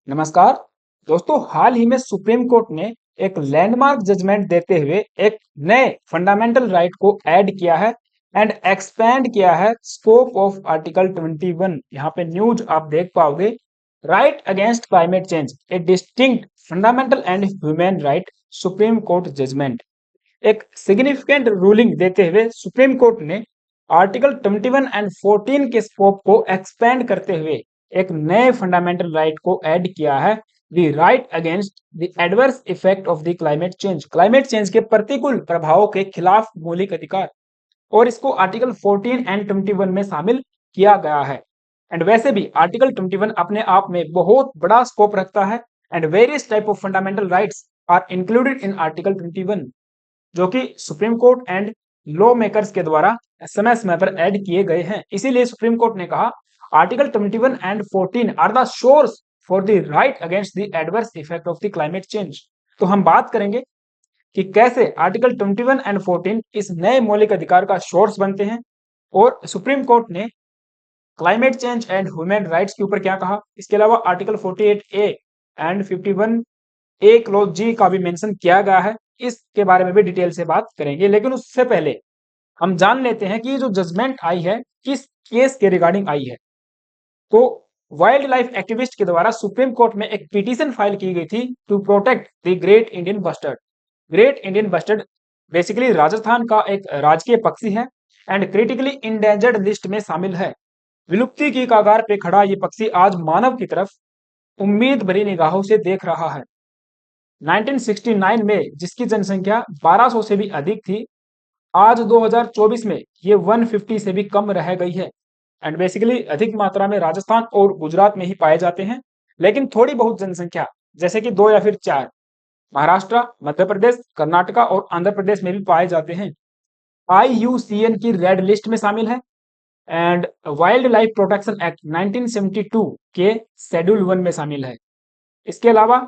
नमस्कार दोस्तों, हाल ही में सुप्रीम कोर्ट ने एक लैंडमार्क जजमेंट देते हुए एक नए फंडामेंटल राइट को ऐड किया है एंड एक्सपैंड किया है स्कोप ऑफ आर्टिकल 21। यहाँ पे न्यूज आप देख पाओगे, right against climate change a distinct fundamental and human right, Supreme Court judgment. एक सिग्निफिकेंट रूलिंग देते हुए सुप्रीम कोर्ट ने आर्टिकल 21 एंड 14 के स्कोप को एक्सपेंड करते हुए एक नए फंडामेंटल राइट को ऐड किया है, the right against the adverse effect of the climate change के प्रतिकूल प्रभावों के खिलाफ मौलिक अधिकार। और इसको आर्टिकल 14 एंड 21 में शामिल किया गया है। एंड वैसे भी आर्टिकल 21 अपने आप में बहुत बड़ा स्कोप रखता है and various type of fundamental rights are included in article 21, जो कि Supreme Court and law makers के द्वारा समय समय पर ऐड किए गए हैं। इसीलिए सुप्रीम कोर्ट ने कहा article 21 and 14 are the source for the right against the adverse effect of the climate change. तो हम बात करेंगे कि कैसे आर्टिकल 21 एंड 14 इस नए मौलिक अधिकार का सोर्स बनते हैं और सुप्रीम कोर्ट ने climate change and human rights के ऊपर क्या कहा। इसके अलावा article 48 A and 51 A clause जी का भी मेंशन किया गया है। इसके बारे में भी डिटेल से बात करेंगे, लेकिन उससे पहले हम जान लेते हैं कि ये जो जजमेंट आई है किस केस के रिगार्डिंग आई है। तो वाइल्ड लाइफ एक्टिविस्ट के द्वारा सुप्रीम कोर्ट में एक पिटीशन फाइल की गई थी to protect the great Indian bustard. Great Indian bustard basically Rajasthan का एक राजकीय पक्षी है एंड क्रिटिकली इंडेंजर्ड लिस्ट में शामिल है। विलुप्ति की कगार पे खड़ा ये पक्षी आज मानव की तरफ उम्मीद भरी निगाहों से देख रहा है। 1969 में जिसकी जनसंख्या 1200 से भी अधिक थी, आज 2024 में ये 150 से भी कम रह गई है। एंड बेसिकली अधिक मात्रा में राजस्थान और गुजरात में ही पाए जाते हैं, लेकिन थोड़ी बहुत जनसंख्या जैसे कि 2 या फिर 4 महाराष्ट्र, मध्य प्रदेश, कर्नाटका और आंध्र प्रदेश में भी पाए जाते हैं। IUCN की रेड लिस्ट में शामिल है and wild life protection act 1972 के शेड्यूल 1 में शामिल है। इसके अलावा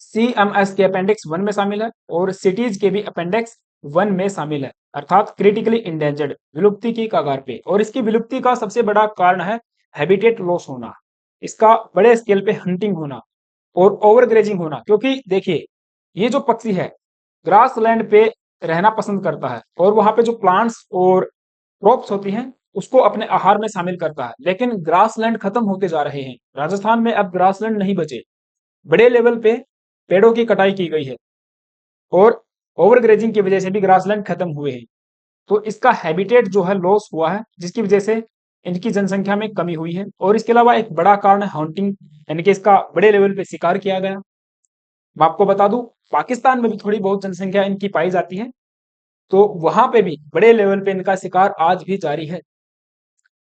CMS के अपेंडिक्स 1 में शामिल है और सिटीज के भी अपेंडिक्स 1 में शामिल है, अर्थात क्रिटिकली इंडेंजर्ड, विलुप्ति की कगार पे। और इसकी विलुप्ति का सबसे बड़ा कारण है हैबिटेट लॉस होना, इसका बड़े स्केल पे हंटिंग होना और ओवरग्रेजिंग होना। क्योंकि देखिए ये जो पक्षी है ग्रास लैंड पे रहना पसंद करता है और वहां पे जो प्लांट्स और क्रॉप्स होती हैं उसको अपने आहार में शामिल करता है, लेकिन ग्रास लैंड खत्म होते जा रहे हैं। राजस्थान में अब ग्रास लैंड नहीं बचे, बड़े लेवल पे पेड़ों की कटाई की गई है और ओवरग्रेजिंग की वजह से भी ग्रासलैंड खत्म हुए हैं। तो इसका हैबिटेट जो है लॉस हुआ है, जिसकी वजह से इनकी जनसंख्या में कमी हुई है। और इसके अलावा एक बड़ा कारण है हंटिंग, यानी कि इसका बड़े लेवल पे शिकार किया गया। मैं आपको बता दूं पाकिस्तान में भी थोड़ी बहुत जनसंख्या इनकी पाई जाती है, तो वहां पे भी बड़े लेवल पे इनका शिकार आज भी जारी है।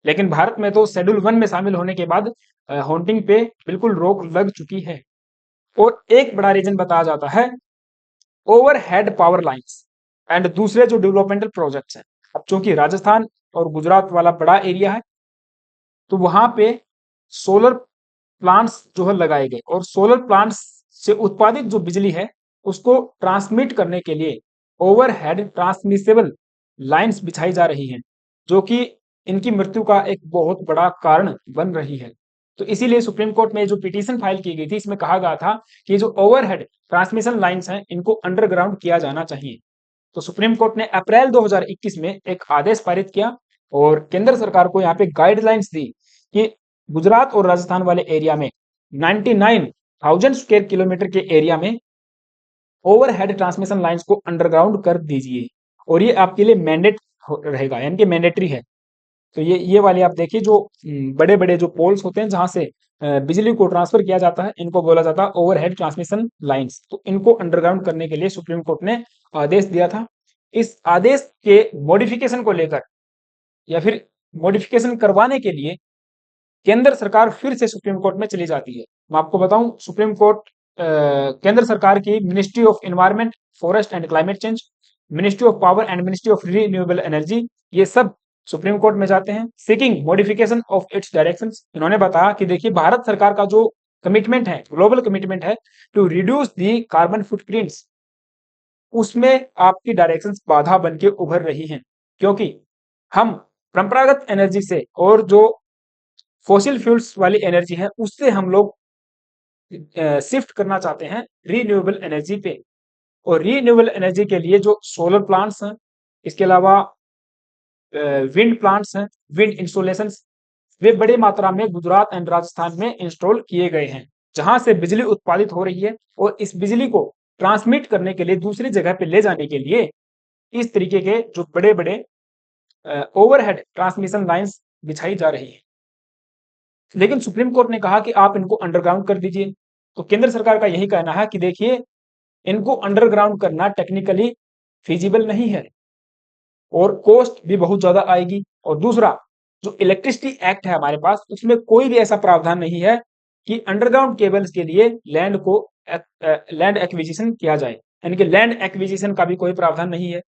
लेकिन भारत में तो शेड्यूल 1 में शामिल होने के बाद हॉन्टिंग पे बिल्कुल रोक लग चुकी है। और एक बड़ा रीजन बताया जाता है ओवरहेड पावर लाइंस एंड दूसरे जो डेवलपमेंटल प्रोजेक्ट्स हैं। अब चूंकि राजस्थान और गुजरात वाला बड़ा एरिया है, तो वहां पे सोलर प्लांट्स जो है लगाए गए और सोलर प्लांट्स से उत्पादित जो बिजली है उसको ट्रांसमिट करने के लिए ओवरहेड ट्रांसमिसेबल लाइंस बिछाई जा रही हैं, जो कि इनकी मृत्यु का एक बहुत बड़ा कारण बन रही है। तो इसीलिए सुप्रीम कोर्ट में जो पिटीशन फाइल की गई थी इसमें कहा गया था कि जो ओवरहेड ट्रांसमिशन लाइंस हैं इनको अंडरग्राउंड किया जाना चाहिए। तो सुप्रीम कोर्ट ने अप्रैल 2021 में एक आदेश पारित किया और केंद्र सरकार को यहाँ पे गाइडलाइंस दी कि गुजरात और राजस्थान वाले एरिया में 99,000 स्क्वायर किलोमीटर के एरिया में ओवरहेड ट्रांसमिशन लाइंस को अंडरग्राउंड कर दीजिए और ये आपके लिए मैंडेट रहेगा, यानी कि मैंडेटरी है। तो ये वाले आप देखिए जो बड़े बड़े जो पोल्स होते हैं जहां से बिजली को ट्रांसफर किया जाता है, इनको बोला जाता है ओवरहेड ट्रांसमिशन लाइंस। तो इनको अंडरग्राउंड करने के लिए सुप्रीम कोर्ट ने आदेश दिया था। इस आदेश के मॉडिफिकेशन को लेकर या फिर मॉडिफिकेशन करवाने के लिए केंद्र सरकार फिर से सुप्रीम कोर्ट में चली जाती है। मैं आपको बताऊं सुप्रीम कोर्ट केंद्र सरकार की ministry of environment, forest and climate change, ministry of power and ministry of renewable energy, ये सब सुप्रीम कोर्ट में जाते हैं seeking modification of its directions. इन्होंने बताया कि देखिए भारत सरकार का जो कमिटमेंट है, ग्लोबल कमिटमेंट है to reduce the carbon footprints, उसमें आपकी डायरेक्शंस बाधा बन के उभर रही हैं। क्योंकि हम परंपरागत एनर्जी से और जो फॉसिल फ्यूल्स वाली एनर्जी है उससे हम लोग शिफ्ट करना चाहते हैं रीन्यूएबल एनर्जी पे। और रीन्यूएबल एनर्जी के लिए जो सोलर प्लांट्स हैं, इसके अलावा विंड प्लांट्स हैं, विंड इंस्टॉलेशन, वे बड़ी मात्रा में गुजरात एंड राजस्थान में इंस्टॉल किए गए हैं, जहां से बिजली उत्पादित हो रही है। और इस बिजली को ट्रांसमिट करने के लिए दूसरी जगह पे ले जाने के लिए इस तरीके के जो बड़े बड़े ओवरहेड ट्रांसमिशन लाइंस बिछाई जा रही है। लेकिन सुप्रीम कोर्ट ने कहा कि आप इनको अंडरग्राउंड कर दीजिए। तो केंद्र सरकार का यही कहना है कि देखिए, इनको अंडरग्राउंड करना टेक्निकली फिजिबल नहीं है और कॉस्ट भी बहुत ज्यादा आएगी। और दूसरा, जो इलेक्ट्रिसिटी एक्ट है हमारे पास, उसमें कोई भी ऐसा प्रावधान नहीं है कि अंडरग्राउंड केबल्स के लिए लैंड एक्विजिशन किया जाए, यानी कि लैंड एक्विजिशन का भी कोई प्रावधान नहीं है।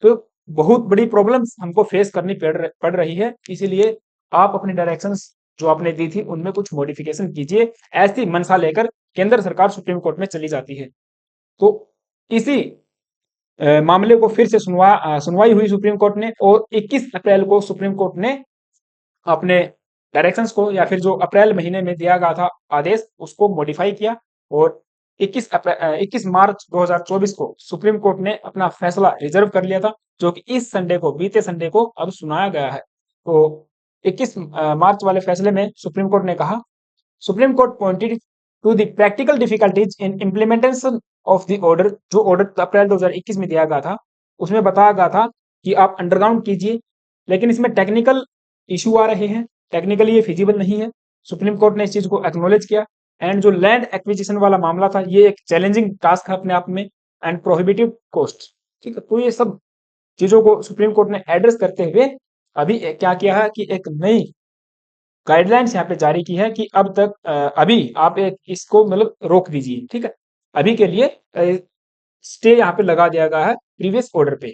तो बहुत बड़ी प्रॉब्लम्स हमको फेस करनी पड़ रही है। इसीलिए आप अपनी डायरेक्शंस जो आपने दी थी उनमें कुछ मॉडिफिकेशन कीजिए, ऐसी मंशा लेकर केंद्र सरकार सुप्रीम कोर्ट में चली जाती है। तो इसी मामले को फिर से सुनवाई हुई सुप्रीम कोर्ट ने, और 21 अप्रैल को सुप्रीम कोर्ट ने अपने डायरेक्शंस को, या फिर जो अप्रैल महीने में दिया गया था आदेश, उसको मॉडिफाई किया। और 21 मार्च 2024 को सुप्रीम कोर्ट ने अपना फैसला रिजर्व कर लिया था, जो कि इस संडे को, बीते संडे को अब सुनाया गया है। तो 21 मार्च वाले फैसले में सुप्रीम कोर्ट ने कहा, Supreme Court pointed to the practical difficulties in implementation of the order. जो ऑर्डर अप्रैल 2021 में दिया गया था, उसमें बताया गया था कि आप अंडरग्राउंड कीजिए, लेकिन इसमें टेक्निकल इशू आ रहे हैं, टेक्निकली ये फिजिबल नहीं है। सुप्रीम कोर्ट ने इस चीज को एक्नोलेज किया। एंड जो लैंड एक्विजिशन वाला मामला था, ये एक चैलेंजिंग टास्क है अपने आप में, एंड प्रोहिबिटिव कॉस्ट। ठीक है, तो ये सब चीजों को सुप्रीम कोर्ट ने एड्रेस करते हुए अभी क्या किया है कि एक नई गाइडलाइंस यहाँ पे जारी की है कि अब तक अभी आप एक इसको मतलब रोक दीजिए। ठीक है, अभी के लिए स्टे यहाँ पे लगा दिया गया है प्रीवियस ऑर्डर पे।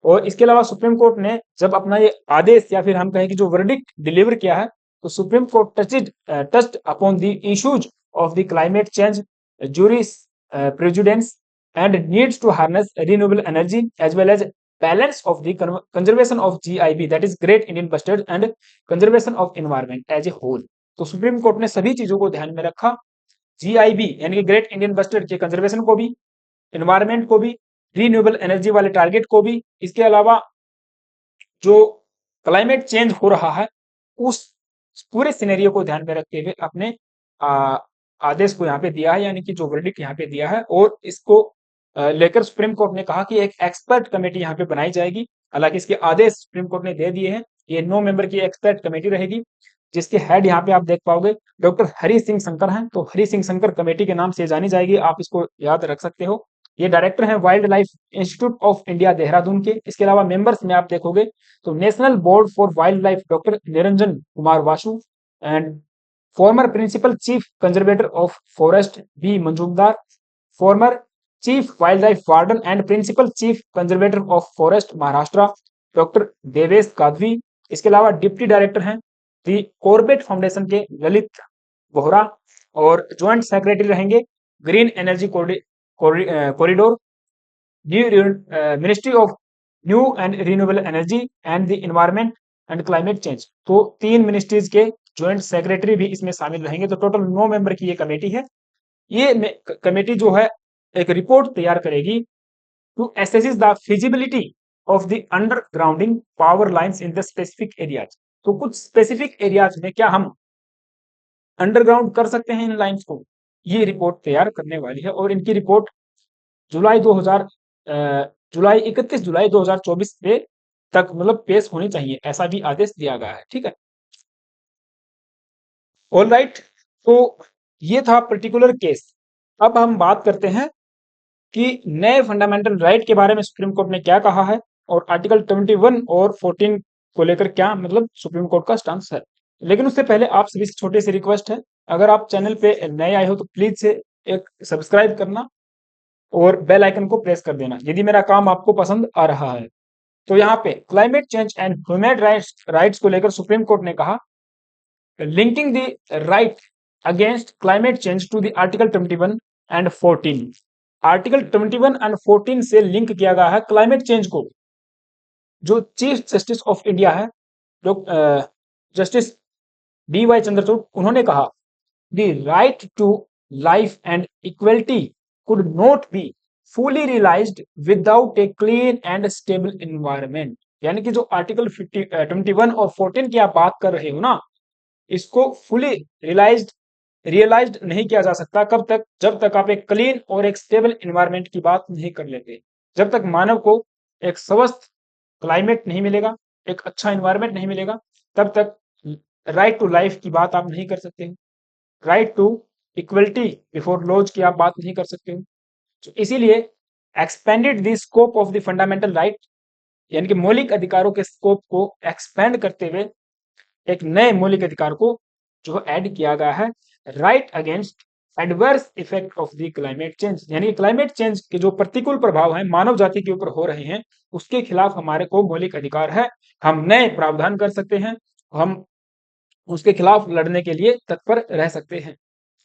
और इसके अलावा सुप्रीम कोर्ट ने जब अपना ये आदेश, या फिर हम कहें कि जो वर्डिक्ट डिलीवर किया है, तो supreme court touched upon the issues of the climate change, jurisprudence and needs to harness renewable energy as well as balance of the conservation of GIB, that is Great Indian Bustard, and conservation of environment as a whole। तो supreme Court ने सभी चीजों को ध्यान में रखा, GIB यानी कि ग्रेट इंडियन बस्टर्ड के कंजर्वेशन को भी, एनवायरमेंट को भी, रीन्यूएबल एनर्जी वाले टारगेट को भी, इसके अलावा जो क्लाइमेट चेंज हो रहा है उस पूरे सिनेरियो को ध्यान में रखते हुए अपने आदेश को यहाँ पे दिया है, यानी कि जो वर्डिक्ट यहाँ पे दिया है। और इसको लेकर सुप्रीम कोर्ट ने कहा कि एक एक्सपर्ट कमेटी यहाँ पे बनाई जाएगी। हालांकि इसके आदेश सुप्रीम कोर्ट ने दे दिए हैं। ये 9 मेंबर की एक्सपर्ट कमेटी रहेगी, जिसके हेड यहाँ पे आप देख पाओगे डॉक्टर हरि सिंह शंकर हैं। तो हरि सिंह शंकर कमेटी के नाम से जानी जाएगी, आप इसको याद रख सकते हो। ये डायरेक्टर हैं wildlife institute of India Dehradun के। इसके अलावा मेंबर्स में आप देखोगे तो national board for wildlife doctor Niranjan Kumar Vasu, and former principal chief conservator of forest B Majumdar, former chief wildlife warden and principal chief conservator of forest Maharashtra doctor Devesh Kadvi. इसके अलावा deputy director हैं दी कॉर्बेट फाउंडेशन के ललित बोहरा, और joint secretary रहेंगे green energy corridor, ministry of new and renewable energy and the environment and climate change. तो 3 ministries के joint secretary भी इसमें शामिल रहेंगे। तो टोटल 9 मेंबर की ये कमेटी है। ये कमेटी जो है एक रिपोर्ट तैयार करेगी to assess the feasibility of the undergrounding power lines in the specific areas. तो कुछ स्पेसिफिक एरियाज में क्या हम अंडरग्राउंड कर सकते हैं इन लाइंस को, ये रिपोर्ट तैयार करने वाली है। और इनकी रिपोर्ट जुलाई 31 जुलाई 2024 पे तक मतलब पेश होनी चाहिए, ऐसा भी आदेश दिया गया है। ठीक है, ऑल राइट। तो ये था पर्टिकुलर केस। अब हम बात करते हैं कि नए फंडामेंटल राइट के बारे में सुप्रीम कोर्ट ने क्या कहा है, और आर्टिकल 21 और 14 को लेकर क्या मतलब सुप्रीम कोर्ट का स्टांस है। लेकिन उससे पहले आप सभी से छोटी सी रिक्वेस्ट है, अगर आप चैनल पे नए आए हो तो प्लीज से एक सब्सक्राइब करना और बेल आइकन को प्रेस कर देना यदि मेरा काम आपको पसंद आ रहा है। तो यहाँ पे climate change and human rights को लेकर सुप्रीम कोर्ट ने कहा, linking the right against climate change to the article 21 and 14। Article 21 and 14 से लिंक किया गया है क्लाइमेट चेंज को। जो चीफ जस्टिस ऑफ इंडिया है, जो जस्टिस DY चंद्रचूड़, उन्होंने कहा the right to life and equality could not be fully realized without a clean and stable environment। यानी कि जो आर्टिकल 21 और 14 की आप बात कर रहे हो ना, इसको फुली रियलाइज्ड नहीं किया जा सकता। कब तक? जब तक आप एक क्लीन और एक स्टेबल एनवायरनमेंट की बात नहीं कर लेते। जब तक मानव को एक स्वस्थ क्लाइमेट नहीं मिलेगा, एक अच्छा एनवायरनमेंट नहीं मिलेगा, तब तक राइट टू लाइफ की बात आप नहीं कर सकते। Right to equality before laws की आप बात नहीं कर सकते हो। तो इसीलिए expanded the scope of the fundamental right, यानी कि मौलिक अधिकारों के स्कोप को एक्सपेंड करते हुए एक नए मौलिक अधिकार को जो ऐड किया गया है, right against adverse effect of the climate change. यानी क्लाइमेट चेंज के जो प्रतिकूल प्रभाव हैं मानव जाति के ऊपर हो रहे हैं, उसके खिलाफ हमारे को मौलिक अधिकार है। हम नए प्रावधान कर सकते हैं, हम उसके खिलाफ लड़ने के लिए तत्पर रह सकते हैं।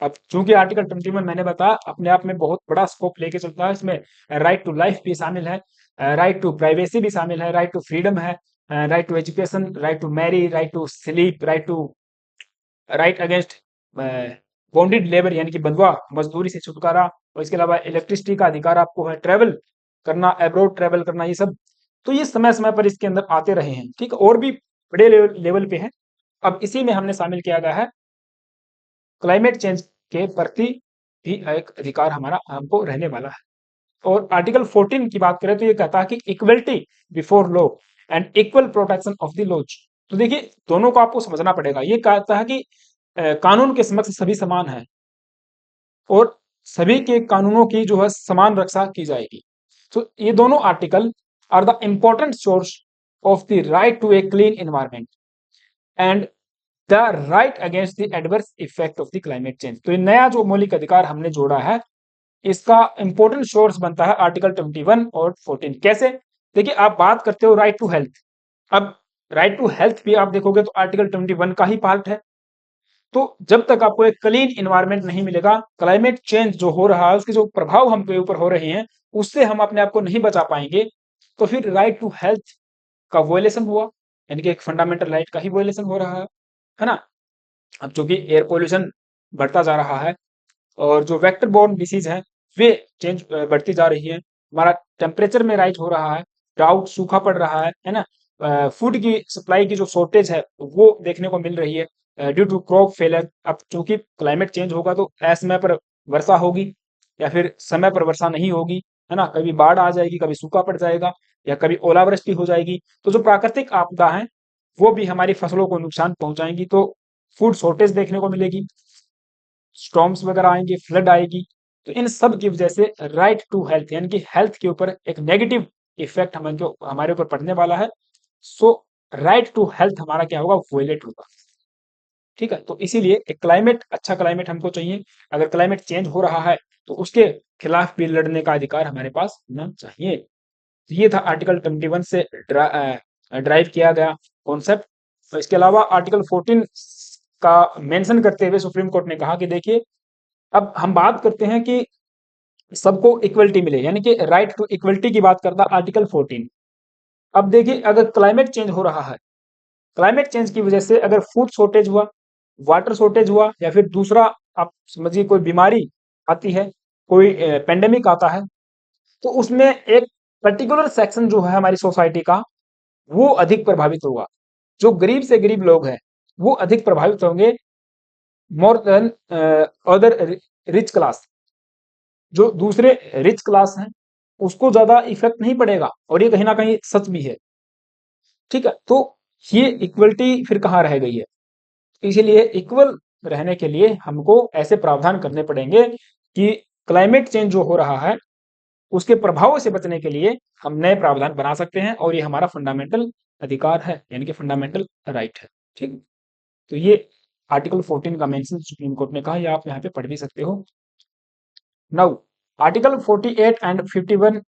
अब चूंकि आर्टिकल 21 मैंने बताया अपने आप में बहुत बड़ा स्कोप लेके चलता है, इसमें राइट टू लाइफ भी शामिल है, राइट टू प्राइवेसी भी शामिल है, राइट टू फ्रीडम है, right to education, right to marry, right to sleep, right against bonded labour यानी कि बंधुआ मजदूरी से छुटकारा, और इसके अलावा इलेक्ट्रिसिटी का अधिकार आपको है, ट्रेवल करना, अब्रॉड ट्रेवल करना, ये सब तो ये समय समय पर इसके अंदर आते रहे हैं। ठीक है, और भी बड़े लेवल पे है। अब इसी में हमने शामिल किया गया है क्लाइमेट चेंज के प्रति भी एक अधिकार हमारा हमको रहने वाला है। और आर्टिकल 14 की बात करें तो ये कहता है कि equality before law and equal protection of the laws. तो देखिए दोनों को आपको समझना पड़ेगा। ये कहता है कि कानून के समक्ष सभी समान हैं और सभी के कानूनों की जो है समान रक्षा की जाएगी। तो ये दोनों article are the important source of the right to a clean environment and the right against the adverse effect of the climate change. तो ये नया जो मौलिक अधिकार हमने जोड़ा है, इसका इंपॉर्टेंट सोर्स बनता है आर्टिकल 21 और 14। कैसे? देखिए आप बात करते हो राइट टू हेल्थ। अब राइट टू हेल्थ भी आप देखोगे तो आर्टिकल 21 का ही पार्ट है। तो जब तक आपको एक क्लीन इन्वायरमेंट नहीं मिलेगा, क्लाइमेट चेंज जो हो रहा है उसके जो प्रभाव हम पे ऊपर हो रहे हैं, उससे हम अपने आप को नहीं बचा पाएंगे, तो फिर राइट टू हेल्थ का वोलेशन हुआ, यानी कि एक फंडामेंटल राइट का ही वोलेशन हो रहा है ना। अब चूंकि एयर पोल्यूशन बढ़ता जा रहा है और जो वेक्टर बोर्न डिसीज है वे चेंज बढ़ती जा रही है, हमारा टेम्परेचर में राइज हो रहा है, ड्राउट सूखा पड़ रहा है ना, फूड की सप्लाई की जो शॉर्टेज है वो देखने को मिल रही है ड्यू टू क्रॉप फेलर। अब चूंकि क्लाइमेट चेंज होगा तो असमय पर वर्षा होगी या फिर समय पर वर्षा नहीं होगी, है ना, कभी बाढ़ आ जाएगी, कभी सूखा पड़ जाएगा या कभी ओलावृष्टि हो जाएगी। तो जो प्राकृतिक आपदा है वो भी हमारी फसलों को नुकसान पहुंचाएंगी, तो फूड शॉर्टेज देखने को मिलेगी, स्टॉर्म्स वगैरह आएंगे, फ्लड आएगी। तो इन सब की वजह से राइट टू हेल्थ यानी कि हेल्थ के ऊपर एक नेगेटिव इफेक्ट हमारे ऊपर पड़ने वाला है। सो राइट टू हेल्थ हमारा क्या होगा? वोलेट होगा। ठीक है, तो इसीलिए एक क्लाइमेट, अच्छा क्लाइमेट हमको चाहिए। अगर क्लाइमेट चेंज हो रहा है तो उसके खिलाफ भी लड़ने का अधिकार हमारे पास होना चाहिए। तो ये था आर्टिकल 21 से ड्राइव किया गया कॉन्सेप्ट। तो इसके अलावा आर्टिकल 14 का मेंशन करते हुए सुप्रीम कोर्ट ने कहा कि देखिए अब हम बात करते हैं कि सबको इक्वलिटी मिले, यानी कि राइट टू इक्वलिटी की बात करता है आर्टिकल 14। अब देखिए अगर क्लाइमेट चेंज हो रहा है, क्लाइमेट चेंज की वजह से अगर फूड शॉर्टेज हुआ, वाटर शॉर्टेज हुआ या फिर दूसरा आप समझिए कोई बीमारी आती है, कोई पेंडेमिक आता है, तो उसमें एक पर्टिकुलर सेक्शन जो है हमारी सोसाइटी का वो अधिक प्रभावित होगा। जो गरीब से गरीब लोग हैं वो अधिक प्रभावित होंगे more than other rich class. जो दूसरे रिच क्लास हैं उसको ज्यादा इफेक्ट नहीं पड़ेगा, और ये कहीं ना कहीं सच भी है। ठीक है, तो ये इक्वलिटी फिर कहाँ रह गई है? इसीलिए इक्वल रहने के लिए हमको ऐसे प्रावधान करने पड़ेंगे कि क्लाइमेट चेंज जो हो रहा है उसके प्रभावों से बचने के लिए हम नए प्रावधान बना सकते हैं, और ये हमारा फंडामेंटल अधिकार है, यानी कि फंडामेंटल राइट है। ठीक, तो ये आर्टिकल 14 का मेंशन सुप्रीम कोर्ट ने कहा, ये आप यहाँ पे पढ़ भी सकते हो। नाउ आर्टिकल 48 एंड 51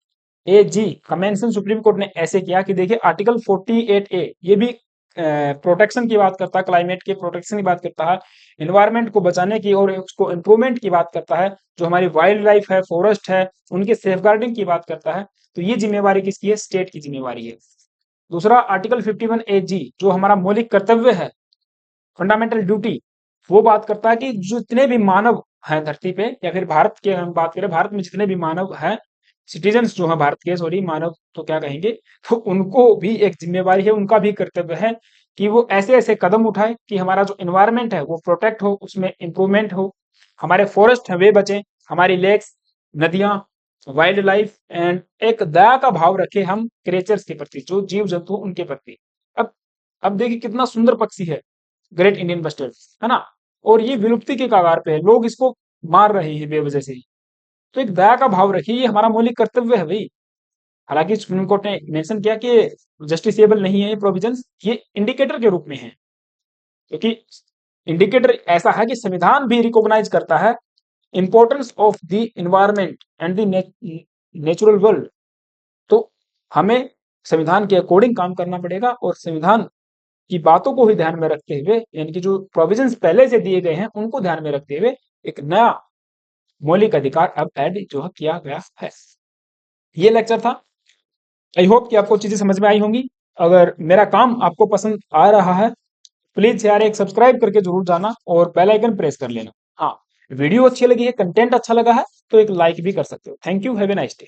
ए जी का मेंशन सुप्रीम कोर्ट ने ऐसे किया कि देखिए आर्टिकल 48 ए ये भी प्रोटेक्शन की बात करता है, क्लाइमेट के प्रोटेक्शन की बात करता है, एनवायरनमेंट को बचाने की और उसको इम्प्रूवमेंट की बात करता है, जो हमारी वाइल्ड लाइफ है, फॉरेस्ट है, उनके सेफगार्डिंग की बात करता है। तो ये जिम्मेवारी किसकी है? स्टेट की जिम्मेवारी है। दूसरा आर्टिकल 51 ए जी जो हमारा मौलिक कर्तव्य है, फंडामेंटल ड्यूटी, वो बात करता है कि जितने भी मानव हैं धरती पे, या फिर भारत के हम बात करें, भारत में जितने भी मानव हैं, सिटीजन्स जो हैं भारत के, सॉरी मानव तो क्या कहेंगे, तो उनको भी एक जिम्मेवारी है, उनका भी कर्तव्य है कि वो ऐसे ऐसे कदम उठाए कि हमारा जो इन्वायरमेंट है वो प्रोटेक्ट हो, उसमें इंप्रूवमेंट हो, हमारे फॉरेस्ट हैं वे बचें, हमारी लेक्स, नदियां, वाइल्ड लाइफ, एंड एक दया का भाव रखे हम क्रिएचर्स के प्रति, जो जीव जंतु उनके प्रति। अब अब देखिए कितना सुंदर पक्षी है ग्रेट इंडियन बस्टर्ड, है ना, और ये विलुप्ति के कगार पे है, लोग इसको मार रहे हैं बेवजह से ही। तो एक दया का भाव रखिए, ये हमारा मौलिक कर्तव्य है भाई। हालांकि सुप्रीम कोर्ट ने मेंशन किया कि जस्टिसेबल नहीं है ये प्रोविजंस, ये इंडिकेटर के रूप में है, क्योंकि इंडिकेटर ऐसा है कि संविधान भी रिकॉग्नाइज करता है importance of the environment and the natural world. तो हमें संविधान के अकॉर्डिंग काम करना पड़ेगा, और संविधान की बातों को ही ध्यान में रखते हुए, यानी कि जो प्रोविजंस पहले से दिए गए हैं उनको ध्यान में रखते हुए एक नया मौलिक अधिकार अब ऐड जो है किया गया है। ये लेक्चर था। आई होप कि आपको चीजें समझ में आई होंगी। अगर मेरा काम आपको पसंद आ रहा है, प्लीज यार एक सब्सक्राइब करके जरूर जाना और बेल आइकन प्रेस कर लेना। हाँ, वीडियो अच्छी लगी है, कंटेंट अच्छा लगा है, तो एक लाइक भी कर सकते हो। Thank you, have a nice day.